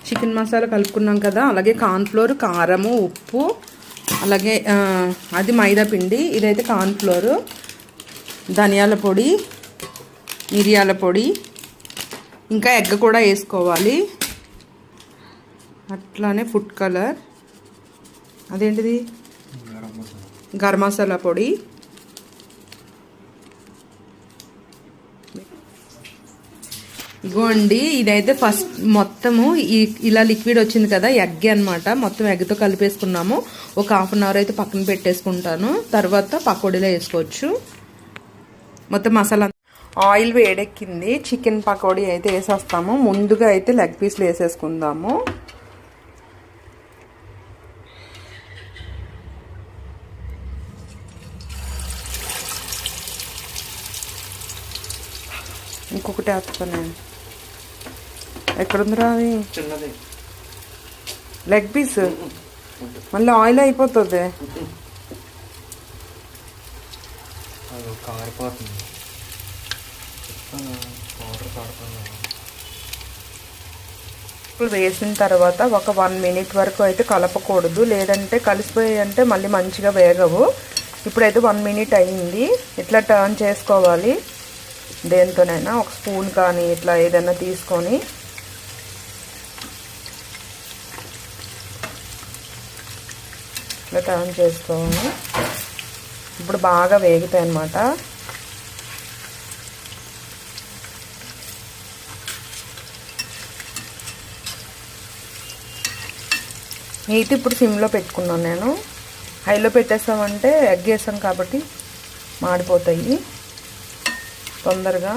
Chicken masala కలుపుకున్నాం కదా, అలాగే కార్న్ఫ్లోర్, కారము, ఉప్పు, అలాగే అది మైదా పిండి, ఇదైతే కార్న్ఫ్లోర్, ధనియాల పొడి, మిరియాల పొడి, ఇంకా ఎగ్ కూడా వేసుకోవాలి. అట్లానే ఫుడ్ కలర్, అదేంటిది గరం మసాలా పొడి, ఇగోండి. ఇదైతే ఫస్ట్ మొత్తము ఇలా లిక్విడ్ వచ్చింది కదా, ఎగ్ అనమాట. మొత్తం ఎగ్తో కలిపేసుకున్నాము. ఒక హాఫ్ అన్ అవర్ అయితే పక్కన పెట్టేసుకుంటాను. తర్వాత పకోడీలో వేసుకోవచ్చు. మొత్తం మసాలా ఆయిల్ వేడెక్కింది. చికెన్ పకోడీ అయితే వేసేస్తాము. ముందుగా అయితే లెగ్ పీస్లు వేసేసుకుందాము. ఇంకొకటి వేస్తాను. ఎక్కడుందిరా అది? లెగ్ పీస్ మళ్ళీ ఆయిల్ అయిపోతుంది. వేసిన తర్వాత ఒక 1 మినిట్ వరకు అయితే కలపకూడదు, లేదంటే కలిసిపోయాయి అంటే మళ్ళీ మంచిగా వేగవు. ఇప్పుడైతే 1 మినిట్ అయింది. ఇట్లా టర్న్ చేసుకోవాలి. దేంతోనైనా ఒక స్పూన్ కానీ ఇట్లా ఏదైనా తీసుకొని ఇట్లా టర్న్ చేసుకోవాలి. ఇప్పుడు బాగా వేగుతాయి అన్నమాట. హీట్ ఇప్పుడు సిమ్లో పెట్టుకున్నాను నేను. హైలో పెట్టేస్తామంటే ఎగ్ వేసాం కాబట్టి మాడిపోతాయి తొందరగా.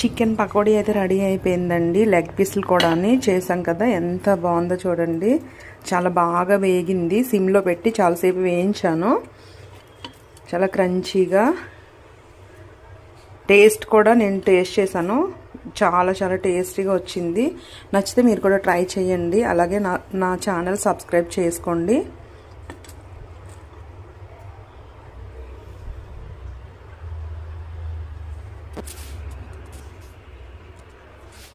చికెన్ పకోడీ అయితే రెడీ అయిపోయిందండి. లెగ్ పీసులు కూడా చేసాం కదా, ఎంత బాగుందో చూడండి. చాలా బాగా వేగింది. సిమ్లో పెట్టి చాలాసేపు వేయించాను. చాలా క్రంచీగా, టేస్ట్ కూడా నేను టేస్ట్ చేశాను. చాలా చాలా టేస్టీగా వచ్చింది. నచ్చితే మీరు కూడా ట్రై చేయండి. అలాగే నా ఛానల్ సబ్స్క్రైబ్ చేసుకోండి.